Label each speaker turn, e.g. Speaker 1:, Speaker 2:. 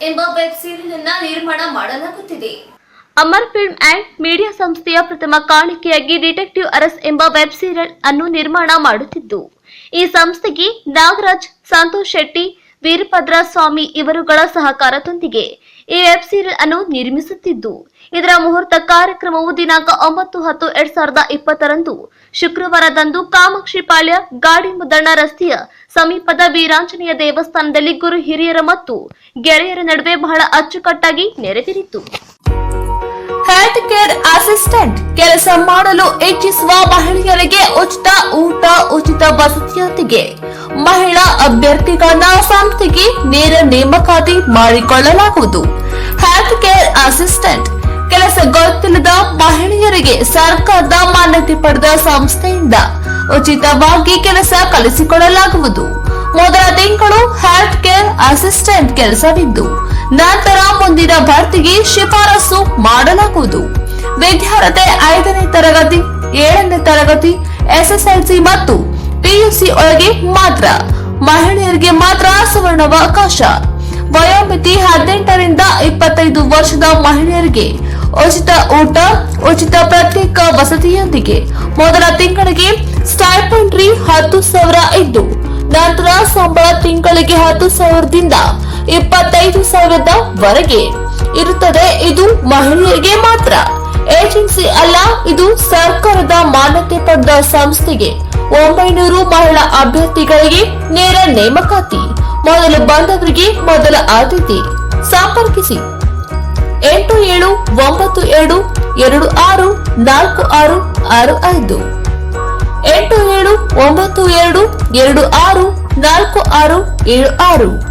Speaker 1: ಎಂಬ web serial ಅನ್ನು ನಿರ್ಮಾಣ ಮಾಡಲಾಗುತ್ತಿದೆ.
Speaker 2: ಅಮರ್ ಫಿಲ್ಮ್ ಅಂಡ್ ಮೀಡಿಯಾ ಸಂಸ್ಥೆಯ ಪ್ರಥಮ ಕಾಣಿಕೆಯಾಗಿ ಡಿಟೆಕ್ಟಿವ್ ಅರಸ್ ಎಂಬ ವೆಬ್ ಸೀರಿಯಲ್ ಅನ್ನು ನಿರ್ಮಾಣ ಮಾಡುತ್ತಿದ್ದು, ಈ ಸಂಸ್ಥೆಗೆ ನಾಗರಾಜ್, ಸಂತೋಷ್ ಶೆಟ್ಟಿ, ವೀರಭದ್ರ ಸ್ವಾಮಿ ಇವರುಗಳ ಸಹಕಾರದೊಂದಿಗೆ ಈ ವೆಬ್ ಸೀರಿಯಲ್ ಅನ್ನು ನಿರ್ಮಿಸುತ್ತಿದ್ದು, ಇದರ ಮುಹೂರ್ತ ಕಾರ್ಯಕ್ರಮವು ದಿನಾಂಕ 9/10/2020 ಶುಕ್ರವಾರದಂದು ಕಾಮಾಕ್ಷಿಪಾಳ್ಯ ಗಾಡಿ ಮುದ್ದಣ್ಣ ರಸ್ತೆಯ ಸಮೀಪದ ವೀರಾಂಜನೇಯ ದೇವಸ್ಥಾನದಲ್ಲಿ ಗುರು ಹಿರಿಯರ ಮತ್ತು ಗೆಳೆಯರ ನಡುವೆ ಬಹಳ ಅಚ್ಚುಕಟ್ಟಾಗಿ ನೆರವೇರಿತು. ಹೆಲ್ತ್ ಕೇರ್ ಅಸಿಸ್ಟೆಂಟ್ ಕೆಲಸ ಮಾಡಲು ಇಚ್ಛಿಸುವ ಮಹಿಳೆಯರಿಗೆ ಉಚಿತ ಊಟ, ಉಚಿತ ವಸತಿಯೊಂದಿಗೆ ಮಹಿಳಾ ಅಭ್ಯರ್ಥಿಗಳನ್ನ ಸಂಸ್ಥೆಗೆ ನೇರ ನೇಮಕಾತಿ ಮಾಡಿಕೊಳ್ಳಲಾಗುವುದು. ಹೆಲ್ತ್ ಕೇರ್ ಅಸಿಸ್ಟೆಂಟ್ ಕೆಲಸ ಗೊತ್ತಿಲ್ಲದ ಮಹಿಳೆಯರಿಗೆ ಸರ್ಕಾರದ ಮಾನ್ಯತೆ ಪಡೆದ ಸಂಸ್ಥೆಯಿಂದ ಉಚಿತವಾಗಿ ಕೆಲಸ ಕಲಿಸಿಕೊಡಲಾಗುವುದು. ಮೊದಲ ತಿಂಗಳು ಹೆಲ್ತ್ ಕೇರ್ ಅಸಿಸ್ಟೆಂಟ್ ಕೆಲಸವಿದ್ದು, ನಂತರ ಮುಂದಿನ ಭರ್ತಿಗೆ ಶಿಫಾರಸು ಮಾಡಲಾಗುವುದು. ವಿದ್ಯಾರ್ಥಿ 5ನೇ ತರಗತಿ, 7ನೇ ತರಗತಿ, SSLC ಮತ್ತು PUC ಒಳಗೆ ಮಾತ್ರ. ಮಹಿಳೆಯರಿಗೆ ಮಾತ್ರ ಸುವರ್ಣಾವಕಾಶ. ವಯೋಮಿತಿ 18 ರಿಂದ 25 ವರ್ಷದ ಮಹಿಳೆಯರಿಗೆ ಉಚಿತ ಊಟ, ಉಚಿತ ಪ್ರತ್ಯೇಕ ವಸತಿಯೊಂದಿಗೆ ಮೊದಲ ತಿಂಗಳಿಗೆ ಸ್ಟೈಪೆಂಡ್ರಿ 10,000 ಇದ್ದು, ನಂತರ ಸಂಬಳ ತಿಂಗಳಿಗೆ 10,000ದಿಂದ 25,000 ವರೆಗೆ ಇರುತ್ತದೆ. ಇದು ಮಹಿಳೆಯರಿಗೆ ಮಾತ್ರ. ಏಜೆನ್ಸಿ ಅಲ್ಲ, ಇದು ಸರ್ಕಾರದ ಮಾನ್ಯತೆ ಪಡೆದ ಸಂಸ್ಥೆಗೆ 900 ಮಹಿಳಾ ಅಭ್ಯರ್ಥಿಗಳಿಗೆ ನೇರ ನೇಮಕಾತಿ. ಮೊದಲು ಬಂದವರಿಗೆ ಮೊದಲ ಆದ್ಯತೆ. ಸಂಪರ್ಕಿಸಿ 8792264665 8792264676.